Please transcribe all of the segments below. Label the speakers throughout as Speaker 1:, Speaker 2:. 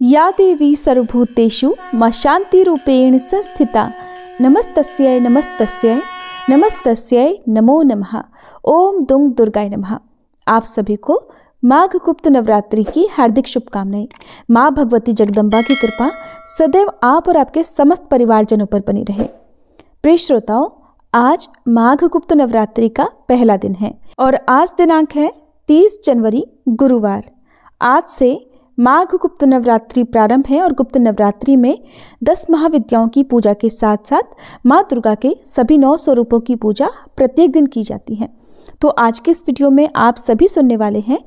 Speaker 1: या देवी सर्वभूतेषु मा शांतिरूपेण संस्थिता नमस्तस्यै नमस्तस्यै नमस्तस्यै नमो नमः। ओम दुंग दुर्गाय नमः। आप सभी को माघ गुप्त नवरात्रि की हार्दिक शुभकामनाएं। माँ भगवती जगदम्बा की कृपा सदैव आप और आपके समस्त परिवारजनों पर बनी रहे। प्रिय श्रोताओं, आज माघ गुप्त नवरात्रि का पहला दिन है और आज दिनांक है 30 जनवरी गुरुवार। आज से माघ गुप्त नवरात्रि प्रारंभ है और गुप्त नवरात्रि में 10 महाविद्याओं की पूजा के साथ साथ माँ दुर्गा के सभी 9 स्वरूपों की पूजा प्रत्येक दिन की जाती है। तो आज के इस वीडियो में आप सभी सुनने वाले हैं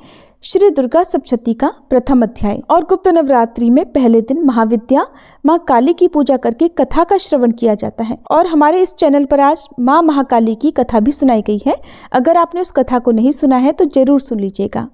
Speaker 1: श्री दुर्गा सप्तशती का प्रथम अध्याय। और गुप्त नवरात्रि में पहले दिन महाविद्या माँ काली की पूजा करके कथा का श्रवण किया जाता है और हमारे इस चैनल पर आज माँ महाकाली की कथा भी सुनाई गई है। अगर आपने उस कथा को नहीं सुना है तो जरूर सुन लीजिएगा।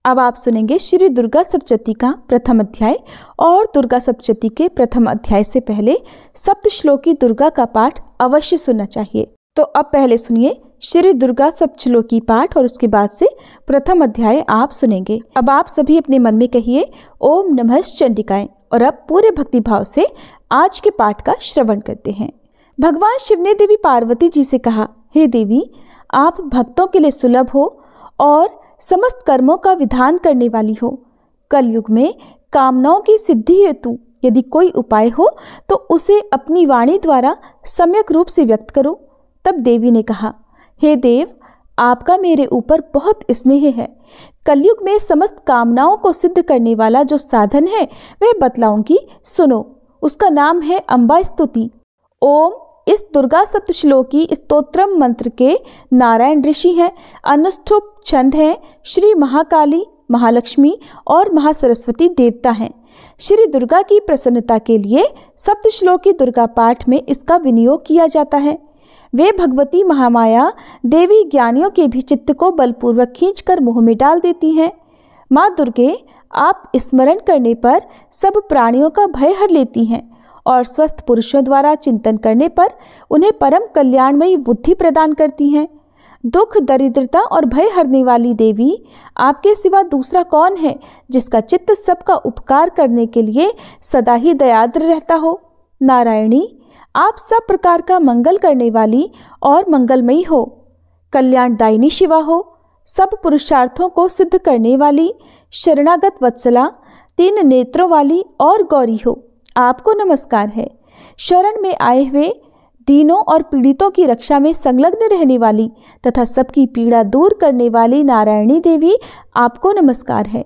Speaker 1: अब आप सुनेंगे श्री दुर्गा सप्तशती का प्रथम अध्याय। और दुर्गा सप्तशती के प्रथम अध्याय से पहले सप्त श्लोकी दुर्गा का पाठ अवश्य सुनना चाहिए। तो अब पहले सुनिए श्री दुर्गा सप्तश्लोकी पाठ और उसके बाद से प्रथम अध्याय आप सुनेंगे। अब आप सभी अपने मन में कहिए ओम नमः चंडिकाय। और अब पूरे भक्ति भाव से आज के पाठ का श्रवण करते हैं। भगवान शिव ने देवी पार्वती जी से कहा, हे देवी, आप भक्तों के लिए सुलभ हो और समस्त कर्मों का विधान करने वाली हो। कलयुग में कामनाओं की सिद्धि हेतु यदि कोई उपाय हो तो उसे अपनी वाणी द्वारा सम्यक रूप से व्यक्त करो। तब देवी ने कहा, हे देव, आपका मेरे ऊपर बहुत स्नेह है। कलयुग में समस्त कामनाओं को सिद्ध करने वाला जो साधन है वह बतलाऊंगी, सुनो। उसका नाम है अम्बा स्तुति। ओम इस दुर्गा सप्तश्लोकी स्तोत्रम मंत्र के नारायण ऋषि हैं। अनुष्ठुप छंद हैं श्री महाकाली, महालक्ष्मी और महासरस्वती देवता हैं। श्री दुर्गा की प्रसन्नता के लिए सप्तश्लोकी दुर्गा पाठ में इसका विनियोग किया जाता है। वे भगवती महामाया देवी ज्ञानियों के भी चित्त को बलपूर्वक खींचकर मुँह में डाल देती हैं। माँ दुर्गे आप स्मरण करने पर सब प्राणियों का भय हर लेती हैं और स्वस्थ पुरुषों द्वारा चिंतन करने पर उन्हें परम कल्याणमयी बुद्धि प्रदान करती हैं। दुख, दरिद्रता और भय हरने वाली देवी, आपके सिवा दूसरा कौन है जिसका चित्त सबका उपकार करने के लिए सदा ही दयाद्र रहता हो। नारायणी, आप सब प्रकार का मंगल करने वाली और मंगलमयी हो। कल्याणदायिनी शिवा हो। सब पुरुषार्थों को सिद्ध करने वाली, शरणागत वत्सला, 3 नेत्रों वाली और गौरी हो। आपको नमस्कार है। शरण में आए हुए दीनों और पीड़ितों की रक्षा में संलग्न रहने वाली तथा सबकी पीड़ा दूर करने वाली नारायणी देवी, आपको नमस्कार है।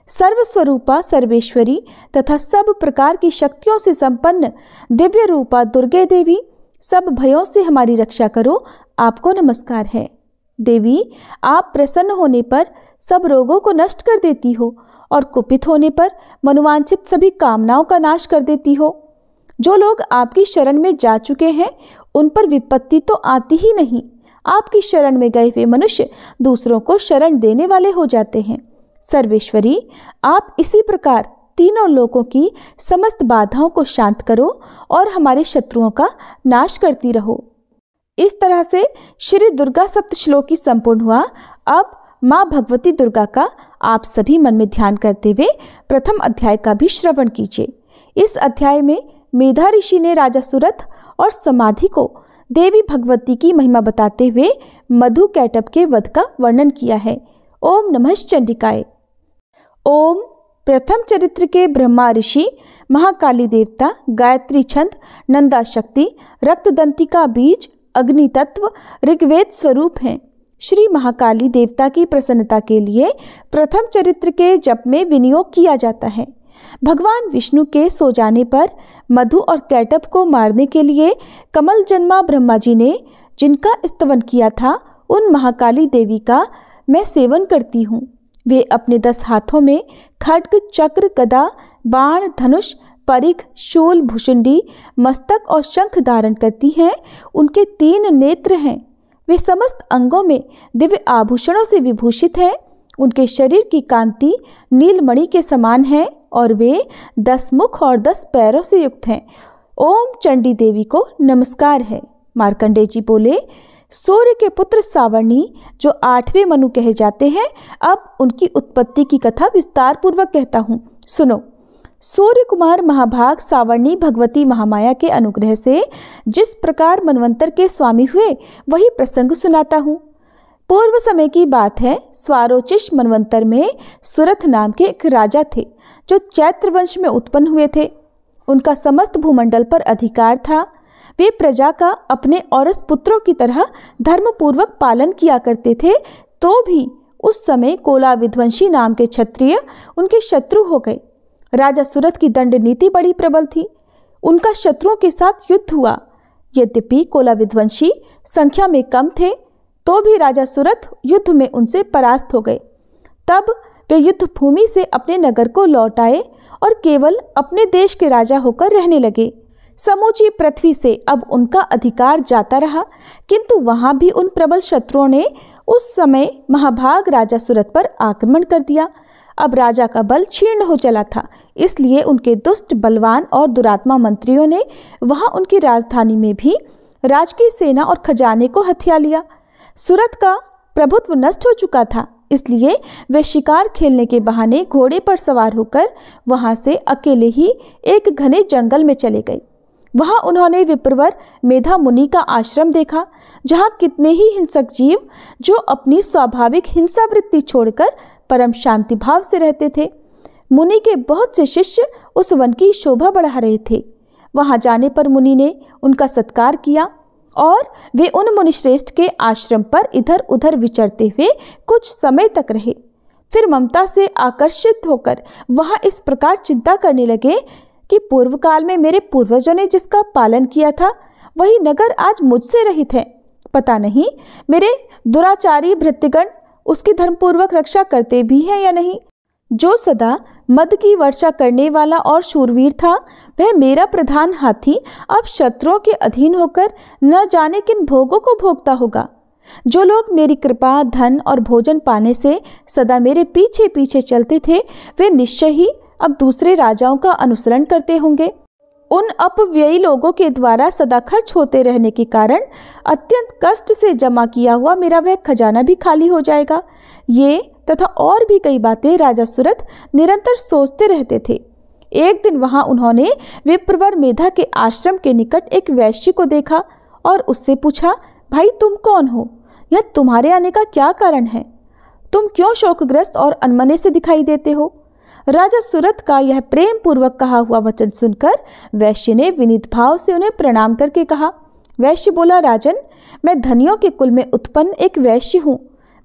Speaker 1: सर्वस्वरूपा सर्वेश्वरी तथा सब प्रकार की शक्तियों से संपन्न दिव्य रूपा दुर्गे देवी, सब भयों से हमारी रक्षा करो, आपको नमस्कार है। देवी, आप प्रसन्न होने पर सब रोगों को नष्ट कर देती हो और कुपित होने पर मनोवांछित सभी कामनाओं का नाश कर देती हो। जो लोग आपकी शरण में जा चुके हैं उन पर विपत्ति तो आती ही नहीं। आपकी शरण में गए हुए मनुष्य दूसरों को शरण देने वाले हो जाते हैं। सर्वेश्वरी, आप इसी प्रकार तीनों लोकों की समस्त बाधाओं को शांत करो और हमारे शत्रुओं का नाश करती रहो। इस तरह से श्री दुर्गा सप्तश्लोकी संपूर्ण हुआ। अब माँ भगवती दुर्गा का आप सभी मन में ध्यान करते हुए प्रथम अध्याय का भी श्रवण कीजिए। इस अध्याय में मेधा ऋषि ने राजा सुरथ और समाधि को देवी भगवती की महिमा बताते हुए मधु कैटभ के वध का वर्णन किया है। ओम नमः चंडिकाय। ओम प्रथम चरित्र के ब्रह्मा ऋषि, महाकाली देवता, गायत्री छंद, नंदा शक्ति, रक्तदंतिका बीज, अग्नि तत्व, ऋग्वेद स्वरूप हैं। श्री महाकाली देवता की प्रसन्नता के लिए प्रथम चरित्र के जप में विनियोग किया जाता है। भगवान विष्णु के सो जाने पर मधु और कैटभ को मारने के लिए कमल जन्मा ब्रह्मा जी ने जिनका स्तवन किया था, उन महाकाली देवी का मैं सेवन करती हूँ। वे अपने 10 हाथों में खड्ग, चक्र, गदा, बाण, धनुष, परिघ, शूल, भुशुंडी, मस्तक और शंख धारण करती हैं। उनके 3 नेत्र हैं। वे समस्त अंगों में दिव्य आभूषणों से विभूषित हैं। उनके शरीर की कांति नीलमणि के समान है और वे 10 मुख और 10 पैरों से युक्त हैं। ओम चंडी देवी को नमस्कार है। मार्कंडेय जी बोले, सूर्य के पुत्र सावर्णी जो 8वें मनु कहे जाते हैं, अब उनकी उत्पत्ति की कथा विस्तार पूर्वक कहता हूँ, सुनो। सूर्य कुमार महाभाग सावर्णी भगवती महामाया के अनुग्रह से जिस प्रकार मनवंतर के स्वामी हुए वही प्रसंग सुनाता हूँ। पूर्व समय की बात है। स्वारोचिष मनवंतर में सुरथ नाम के एक राजा थे जो चैत्र वंश में उत्पन्न हुए थे। उनका समस्त भूमंडल पर अधिकार था। वे प्रजा का अपने औरस पुत्रों की तरह धर्मपूर्वक पालन किया करते थे। तो भी उस समय कोला विध्वंसी नाम के क्षत्रिय उनके शत्रु हो गए। राजा सुरथ की दंड नीति बड़ी प्रबल थी। उनका शत्रुओं के साथ युद्ध हुआ। यद्यपि कोला विध्वंसी संख्या में कम थे तो भी राजा सुरथ युद्ध में उनसे परास्त हो गए। तब वे युद्ध भूमि से अपने नगर को लौट आए और केवल अपने देश के राजा होकर रहने लगे। समूची पृथ्वी से अब उनका अधिकार जाता रहा, किंतु वहां भी उन प्रबल शत्रुओं ने उस समय महाभाग राजा सुरथ पर आक्रमण कर दिया। अब राजा का बल क्षीण हो चला था, इसलिए उनके दुष्ट बलवान और दुरात्मा मंत्रियों ने वहां उनकी राजधानी में भी राजकीय सेना और खजाने को हथिया लिया। सुरथ का प्रभुत्व नष्ट हो चुका था, इसलिए वे शिकार खेलने के बहाने घोड़े पर सवार होकर वहां से अकेले ही एक घने जंगल में चले गए। वहां उन्होंने विप्रवर मेधा मुनि का आश्रम देखा, जहां कितने ही हिंसक जीव जो अपनी स्वाभाविक हिंसा वृत्ति छोड़कर परम शांति भाव से रहते थे। मुनि के बहुत से शिष्य उस वन की शोभा बढ़ा रहे थे। वहां जाने पर मुनि ने उनका सत्कार किया और वे उन मुनिश्रेष्ठ के आश्रम पर इधर उधर विचरते हुए कुछ समय तक रहे। फिर ममता से आकर्षित होकर वहां इस प्रकार चिंता करने लगे कि पूर्व काल में मेरे पूर्वजों ने जिसका पालन किया था वही नगर आज मुझसे रहित है। पता नहीं मेरे दुराचारी भृत्यगण उसकी धर्मपूर्वक रक्षा करते भी हैं या नहीं। जो सदा मद की वर्षा करने वाला और शूरवीर था, वह मेरा प्रधान हाथी अब शत्रुओं के अधीन होकर न जाने किन भोगों को भोगता होगा। जो लोग मेरी कृपा, धन और भोजन पाने से सदा मेरे पीछे पीछे चलते थे, वे निश्चय ही अब दूसरे राजाओं का अनुसरण करते होंगे। उन अपव्ययी लोगों के द्वारा सदा खर्च होते रहने के कारण अत्यंत कष्ट से जमा किया हुआ मेरा वह खजाना भी खाली हो जाएगा। ये तथा और भी कई बातें राजा सुरथ निरंतर सोचते रहते थे। एक दिन वहां उन्होंने विप्रवर मेधा के आश्रम के निकट एक वैश्य को देखा और उससे पूछा, भाई तुम कौन हो? यह तुम्हारे आने का क्या कारण है? तुम क्यों शोकग्रस्त और अनमने से दिखाई देते हो? राजा सुरथ का यह प्रेम पूर्वक कहा हुआ वचन सुनकर वैश्य ने विनीत भाव से उन्हें प्रणाम करके कहा। वैश्य बोला, राजन, मैं धनियों के कुल में उत्पन्न एक वैश्य हूँ।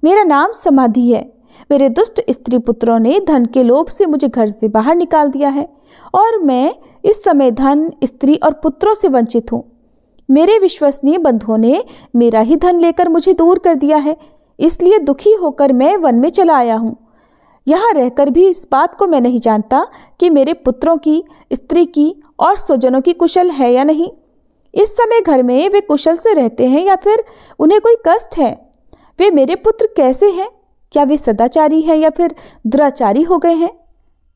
Speaker 1: मेरा नाम समाधि है। मेरे दुष्ट स्त्री पुत्रों ने धन के लोभ से मुझे घर से बाहर निकाल दिया है और मैं इस समय धन, स्त्री और पुत्रों से वंचित हूँ। मेरे विश्वसनीय बंधुओं ने मेरा ही धन लेकर मुझे दूर कर दिया है, इसलिए दुखी होकर मैं वन में चला आया हूँ। यहाँ रहकर भी इस बात को मैं नहीं जानता कि मेरे पुत्रों की, स्त्री की और स्वजनों की कुशल है या नहीं। इस समय घर में वे कुशल से रहते हैं या फिर उन्हें कोई कष्ट है? वे मेरे पुत्र कैसे हैं? क्या वे सदाचारी हैं या फिर दुराचारी हो गए हैं?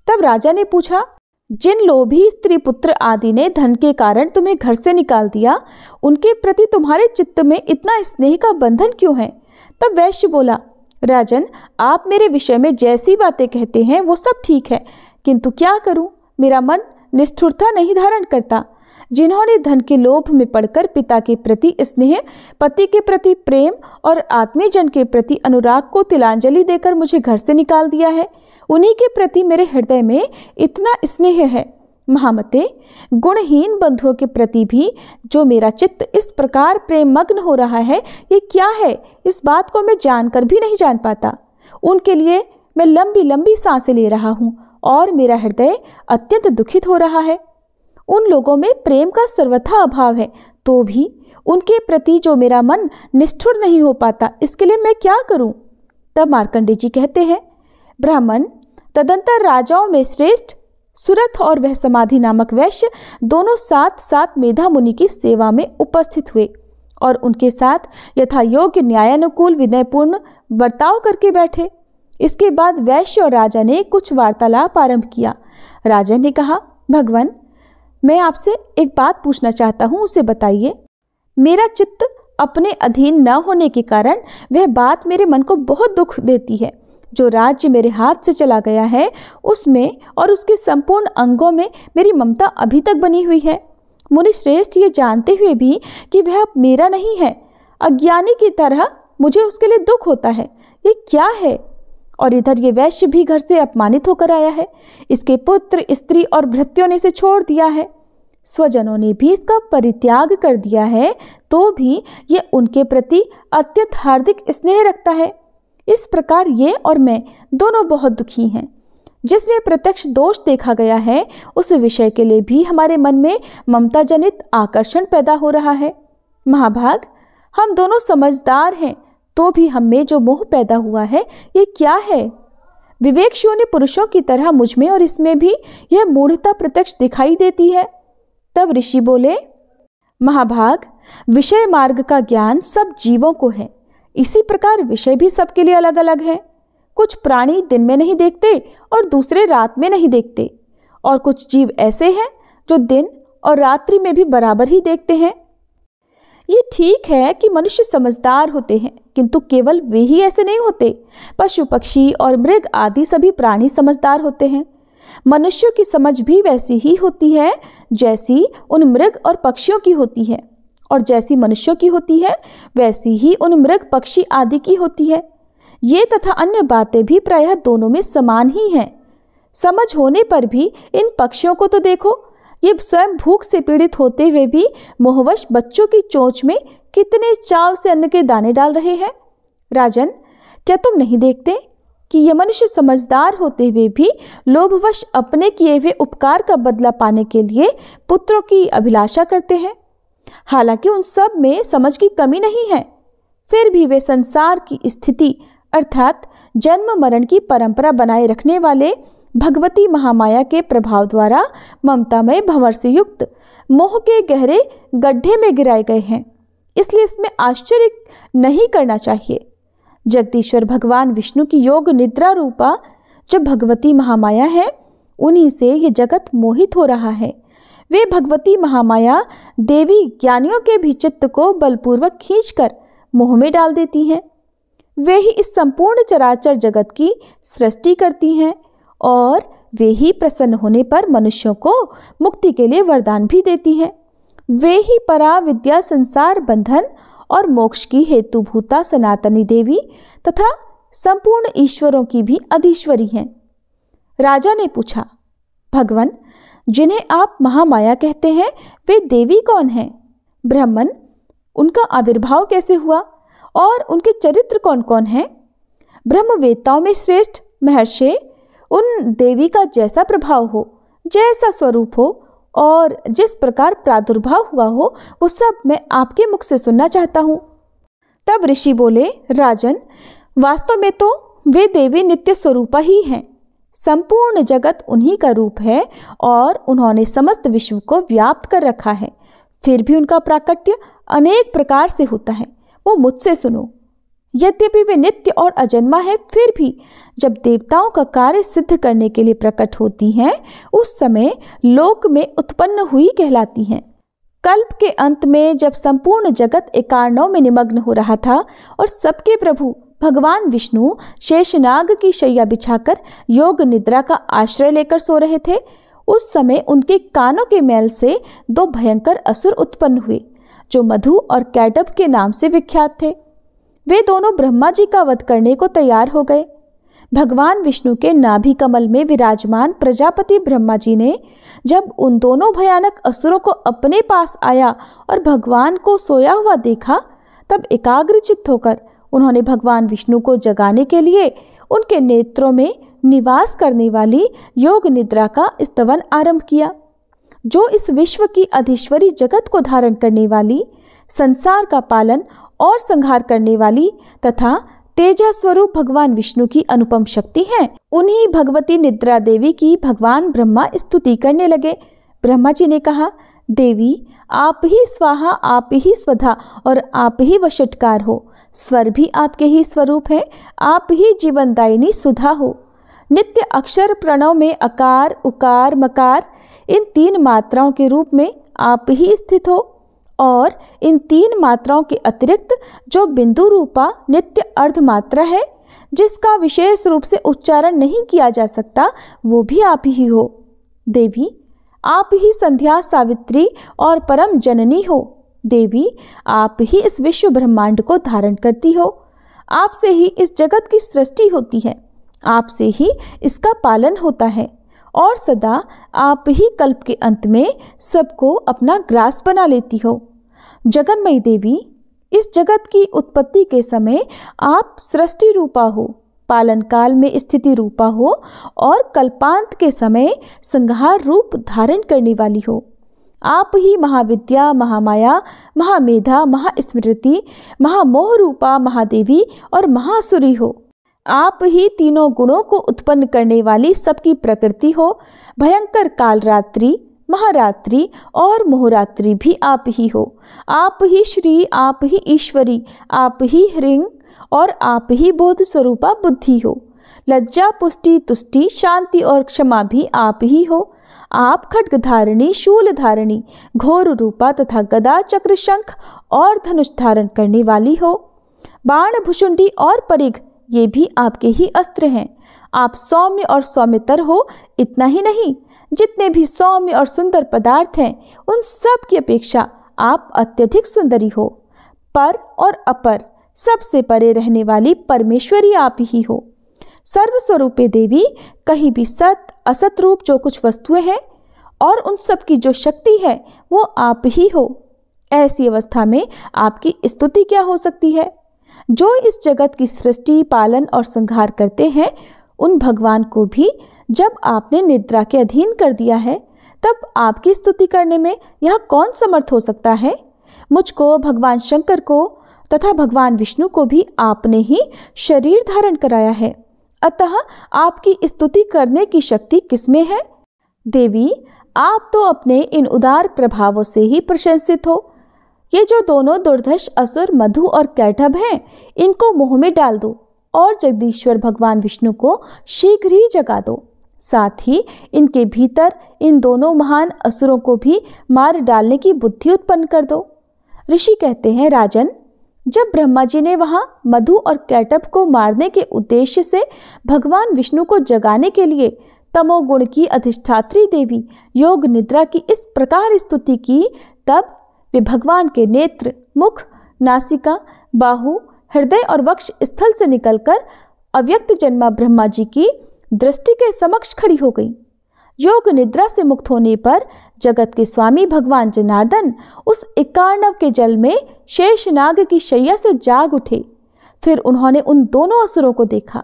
Speaker 1: तब राजा ने पूछा, जिन लोभी स्त्री पुत्र आदि ने धन के कारण तुम्हें घर से निकाल दिया, उनके प्रति तुम्हारे चित्त में इतना स्नेह का बंधन क्यों है? तब वैश्य बोला, राजन, आप मेरे विषय में जैसी बातें कहते हैं वो सब ठीक है, किंतु क्या करूं, मेरा मन निष्ठुरता नहीं धारण करता। जिन्होंने धन के लोभ में पड़कर पिता के प्रति स्नेह, पति के प्रति प्रेम और आत्मीयजन के प्रति अनुराग को तिलांजलि देकर मुझे घर से निकाल दिया है, उन्हीं के प्रति मेरे हृदय में इतना स्नेह है। महामते, गुणहीन बंधुओं के प्रति भी जो मेरा चित्त इस प्रकार प्रेम मग्न हो रहा है, ये क्या है? इस बात को मैं जानकर भी नहीं जान पाता। उनके लिए मैं लंबी लंबी सांसें ले रहा हूँ और मेरा हृदय अत्यंत दुखित हो रहा है। उन लोगों में प्रेम का सर्वथा अभाव है, तो भी उनके प्रति जो मेरा मन निष्ठुर नहीं हो पाता, इसके लिए मैं क्या करूं? तब मार्कंडेय जी कहते हैं, ब्राह्मण, तदंतर राजाओं में श्रेष्ठ सुरथ और वह समाधि नामक वैश्य दोनों साथ साथ मेधा मुनि की सेवा में उपस्थित हुए और उनके साथ यथा योग्य न्यायानुकूल विनयपूर्ण बर्ताव करके बैठे। इसके बाद वैश्य और राजा ने कुछ वार्तालाप आरंभ किया। राजा ने कहा, भगवान, मैं आपसे एक बात पूछना चाहता हूँ, उसे बताइए। मेरा चित्त अपने अधीन न होने के कारण वह बात मेरे मन को बहुत दुख देती है। जो राज्य मेरे हाथ से चला गया है उसमें और उसके संपूर्ण अंगों में मेरी ममता अभी तक बनी हुई है। मुनि श्रेष्ठ, ये जानते हुए भी कि वह अब मेरा नहीं है, अज्ञानी की तरह मुझे उसके लिए दुख होता है। ये क्या है? और इधर ये वैश्य भी घर से अपमानित होकर आया है। इसके पुत्र, स्त्री और भृत्यों ने इसे छोड़ दिया है। स्वजनों ने भी इसका परित्याग कर दिया है, तो भी ये उनके प्रति अत्यंत हार्दिक स्नेह रखता है। इस प्रकार ये और मैं दोनों बहुत दुखी हैं। जिसमें प्रत्यक्ष दोष देखा गया है उस विषय के लिए भी हमारे मन में ममता जनित आकर्षण पैदा हो रहा है। महाभाग, हम दोनों समझदार हैं, तो भी हम में जो मोह पैदा हुआ है ये क्या है? विवेक शून्य पुरुषों की तरह मुझ में और इसमें भी यह मूढ़ता प्रत्यक्ष दिखाई देती है। तब ऋषि बोले, महाभाग, विषय मार्ग का ज्ञान सब जीवों को है, इसी प्रकार विषय भी सबके लिए अलग अलग है। कुछ प्राणी दिन में नहीं देखते और दूसरे रात में नहीं देखते, और कुछ जीव ऐसे हैं जो दिन और रात्रि में भी बराबर ही देखते हैं। ये ठीक है कि मनुष्य समझदार होते हैं, किंतु केवल वे ही ऐसे नहीं होते। पशु, पक्षी और मृग आदि सभी प्राणी समझदार होते हैं। मनुष्यों की समझ भी वैसी ही होती है जैसी उन मृग और पक्षियों की होती है, और जैसी मनुष्यों की होती है वैसी ही उन मृग, पक्षी आदि की होती है। ये तथा अन्य बातें भी प्रायः दोनों में समान ही हैं। समझ होने पर भी इन पक्षियों को तो देखो, ये स्वयं भूख से पीड़ित होते हुए भी मोहवश बच्चों की चोंच में कितने चाव से अन्न के दाने डाल रहे हैं। राजन, क्या तुम नहीं देखते कि ये मनुष्य समझदार होते हुए भी लोभवश अपने किए हुए उपकार का बदला पाने के लिए पुत्रों की अभिलाषा करते हैं? हालांकि उन सब में समझ की कमी नहीं है, फिर भी वे संसार की स्थिति अर्थात जन्म मरण की परंपरा बनाए रखने वाले भगवती महामाया के प्रभाव द्वारा ममतामय भंवर से युक्त मोह के गहरे गड्ढे में गिराए गए हैं। इसलिए इसमें आश्चर्य नहीं करना चाहिए। जगदीश्वर भगवान विष्णु की योग निद्रा रूपा जो भगवती महामाया है, उन्हीं से ये जगत मोहित हो रहा है। वे भगवती महामाया देवी ज्ञानियों के भी चित्त को बलपूर्वक खींचकर मोह में डाल देती हैं। वे ही इस संपूर्ण चराचर जगत की सृष्टि करती हैं, और वे ही प्रसन्न होने पर मनुष्यों को मुक्ति के लिए वरदान भी देती हैं। वे ही परा विद्या, संसार बंधन और मोक्ष की हेतुभूता सनातनी देवी तथा संपूर्ण ईश्वरों की भी अधीश्वरी हैं। राजा ने पूछा, भगवन, जिन्हें आप महामाया कहते हैं वे देवी कौन हैं? ब्राह्मण, उनका आविर्भाव कैसे हुआ और उनके चरित्र कौन कौन हैं? ब्रह्मवेत्ताओं में श्रेष्ठ महर्षि, उन देवी का जैसा प्रभाव हो, जैसा स्वरूप हो और जिस प्रकार प्रादुर्भाव हुआ हो, वो सब मैं आपके मुख से सुनना चाहता हूँ। तब ऋषि बोले, राजन, वास्तव में तो वे देवी नित्य स्वरूपा ही हैं। संपूर्ण जगत उन्हीं का रूप है और उन्होंने समस्त विश्व को व्याप्त कर रखा है। फिर भी उनका प्राकट्य अनेक प्रकार से होता है, वो मुझसे सुनो। यद्यपि वे नित्य और अजन्मा है, फिर भी जब देवताओं का कार्य सिद्ध करने के लिए प्रकट होती हैं, उस समय लोक में उत्पन्न हुई कहलाती हैं। कल्प के अंत में जब संपूर्ण जगत एकार्णव में निमग्न हो रहा था और सबके प्रभु भगवान विष्णु शेषनाग की शैया बिछाकर योग निद्रा का आश्रय लेकर सो रहे थे, उस समय उनके कानों के मैल से दो भयंकर असुर उत्पन्न हुए, जो मधु और कैटभ के नाम से विख्यात थे। वे दोनों ब्रह्मा जी का वध करने को तैयार हो गए। भगवान विष्णु के नाभि कमल में विराजमान प्रजापति ब्रह्मा जी ने जब उन दोनों भयानक असुरों को अपने पास आया और भगवान को सोया हुआ देखा, तब एकाग्रचित्त होकर उन्होंने भगवान विष्णु को जगाने के लिए उनके नेत्रों में निवास करने वाली योग निद्रा का स्तवन आरंभ किया, जो इस विश्व की अधीश्वरी जगत को धारण करने वाली, संसार का पालन और संहार करने वाली तथा तेजा स्वरूप भगवान विष्णु की अनुपम शक्ति है। उन्हीं भगवती निद्रा देवी की भगवान ब्रह्मा स्तुति करने लगे। ब्रह्मा जी ने कहा, देवी, आप ही स्वाहा, आप ही स्वधा और आप ही वशटकार हो। स्वर भी आपके ही स्वरूप है, आप ही जीवनदायिनी सुधा हो। नित्य अक्षर प्रणव में अकार, उकार, मकार इन तीन मात्राओं के रूप में आप ही स्थित हो, और इन तीन मात्राओं के अतिरिक्त जो बिंदु रूपा नित्य अर्ध मात्रा है, जिसका विशेष रूप से उच्चारण नहीं किया जा सकता, वो भी आप ही हो। देवी, आप ही संध्या, सावित्री और परम जननी हो। देवी, आप ही इस विश्व ब्रह्मांड को धारण करती हो। आपसे ही इस जगत की सृष्टि होती है, आपसे ही इसका पालन होता है और सदा आप ही कल्प के अंत में सबको अपना ग्रास बना लेती हो। जगन्मयी देवी, इस जगत की उत्पत्ति के समय आप सृष्टि रूपा हो, पालन काल में स्थिति रूपा हो और कल्पांत के समय संहार रूप धारण करने वाली हो। आप ही महाविद्या, महामाया, महामेधा, महास्मृति, महामोह रूपा महादेवी और महासुरी हो। आप ही तीनों गुणों को उत्पन्न करने वाली सबकी प्रकृति हो। भयंकर कालरात्रि, महारात्रि और मोहरात्रि भी आप ही हो। आप ही श्री, आप ही ईश्वरी, आप ही ह्रीं और आप ही बोध स्वरूपा बुद्धि हो। लज्जा, पुष्टि, तुष्टि, शांति और क्षमा भी आप ही हो। आप खड्ग धारिणी, शूल धारिणी, घोर रूपा तथा गदा, चक्र, शंख और धनुष धारण करने वाली हो। बाण, भुषुंडी और परिघ ये भी आपके ही अस्त्र हैं। आप सौम्य और सौम्यतर हो। इतना ही नहीं, जितने भी सौम्य और सुंदर पदार्थ हैं उन सब की अपेक्षा आप अत्यधिक सुंदरी हो। पर और अपर सबसे परे रहने वाली परमेश्वरी आप ही हो। सर्वस्वरूपे देवी, कहीं भी सत असत रूप जो कुछ वस्तुएं हैं और उन सब की जो शक्ति है वो आप ही हो। ऐसी अवस्था में आपकी स्तुति क्या हो सकती है? जो इस जगत की सृष्टि, पालन और संहार करते हैं, उन भगवान को भी जब आपने निद्रा के अधीन कर दिया है, तब आपकी स्तुति करने में यह कौन समर्थ हो सकता है? मुझको, भगवान शंकर को तथा भगवान विष्णु को भी आपने ही शरीर धारण कराया है, अतः आपकी स्तुति करने की शक्ति किसमें है? देवी, आप तो अपने इन उदार प्रभावों से ही प्रशंसित हो। ये जो दोनों दुर्धर्ष असुर मधु और कैटभ हैं, इनको मोह में डाल दो और जगदीश्वर भगवान विष्णु को शीघ्र ही जगा दो। साथ ही इनके भीतर इन दोनों महान असुरों को भी मार डालने की बुद्धि उत्पन्न कर दो। ऋषि कहते हैं, राजन, जब ब्रह्मा जी ने वहां मधु और कैटभ को मारने के उद्देश्य से भगवान विष्णु को जगाने के लिए तमोगुण की अधिष्ठात्री देवी योग निद्रा की इस प्रकार स्तुति की, तब वे भगवान के नेत्र, मुख, नासिका, बाहु, हृदय और वक्ष स्थल से निकलकर अव्यक्त जन्मा ब्रह्मा जी की दृष्टि के समक्ष खड़ी हो गई। योग निद्रा से मुक्त होने पर जगत के स्वामी भगवान जनार्दन उस एकार्णव के जल में शेषनाग की शैया से जाग उठे। फिर उन्होंने उन दोनों असुरों को देखा।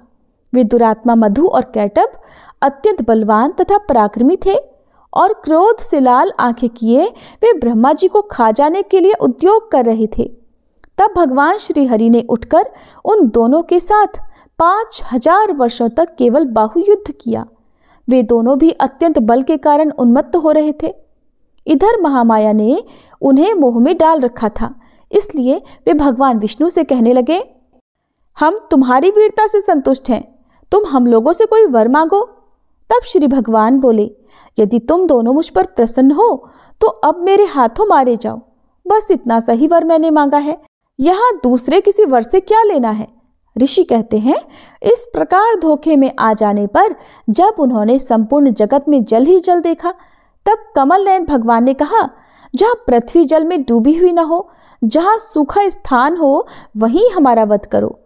Speaker 1: वे दुरात्मा मधु और कैटभ अत्यंत बलवान तथा पराक्रमी थे और क्रोध से लाल आंखें किए वे ब्रह्मा जी को खा जाने के लिए उद्योग कर रहे थे। तब भगवान श्री हरि ने उठकर उन दोनों के साथ 5000 वर्षों तक केवल बाहुयुद्ध किया। वे दोनों भी अत्यंत बल के कारण उन्मत्त हो रहे थे। इधर महामाया ने उन्हें मोह में डाल रखा था, इसलिए वे भगवान विष्णु से कहने लगे, हम तुम्हारी वीरता से संतुष्ट हैं, तुम हम लोगों से कोई वर मांगो। तब श्री भगवान बोले, यदि तुम दोनों मुझ पर प्रसन्न हो तो अब मेरे हाथों मारे जाओ। बस इतना सही वर मैंने मांगा है, यहाँ दूसरे किसी वर से क्या लेना है। ऋषि कहते हैं, इस प्रकार धोखे में आ जाने पर जब उन्होंने संपूर्ण जगत में जल ही जल देखा, तब कमल नयन भगवान ने कहा, जहाँ पृथ्वी जल में डूबी हुई न हो, जहाँ सूखा स्थान हो, वहीं हमारा वध करो।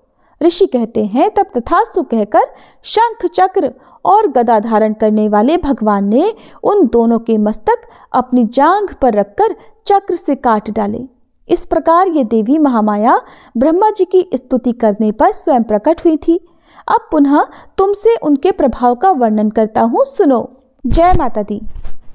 Speaker 1: ऋषि कहते हैं, तब तथास्तु कहकर शंख, चक्र और गदा धारण करने वाले भगवान ने उन दोनों के मस्तक अपनी जांघ पर रखकर चक्र से काट डाले। इस प्रकार ये देवी महामाया ब्रह्मा जी की स्तुति करने पर स्वयं प्रकट हुई थी। अब पुनः तुमसे उनके प्रभाव का वर्णन करता हूँ, सुनो। जय माता दी।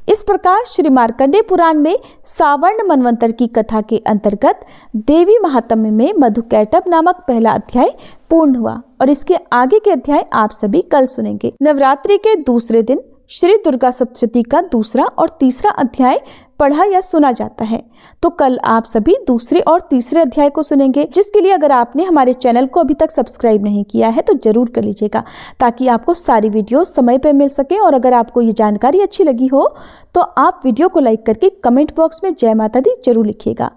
Speaker 1: इस प्रकार श्री मार्कंडेय पुराण में सावर्ण मनवंतर की कथा के अंतर्गत देवी महात्म्य में मधुकैटभ नामक पहला अध्याय पूर्ण हुआ और इसके आगे के अध्याय आप सभी कल सुनेंगे। नवरात्रि के दूसरे दिन श्री दुर्गा सप्तशती का दूसरा और तीसरा अध्याय पढ़ा या सुना जाता है, तो कल आप सभी दूसरे और तीसरे अध्याय को सुनेंगे, जिसके लिए अगर आपने हमारे चैनल को अभी तक सब्सक्राइब नहीं किया है तो जरूर कर लीजिएगा, ताकि आपको सारी वीडियो समय पर मिल सके। और अगर आपको ये जानकारी अच्छी लगी हो तो आप वीडियो को लाइक करके कमेंट बॉक्स में जय माता दी जरूर लिखिएगा।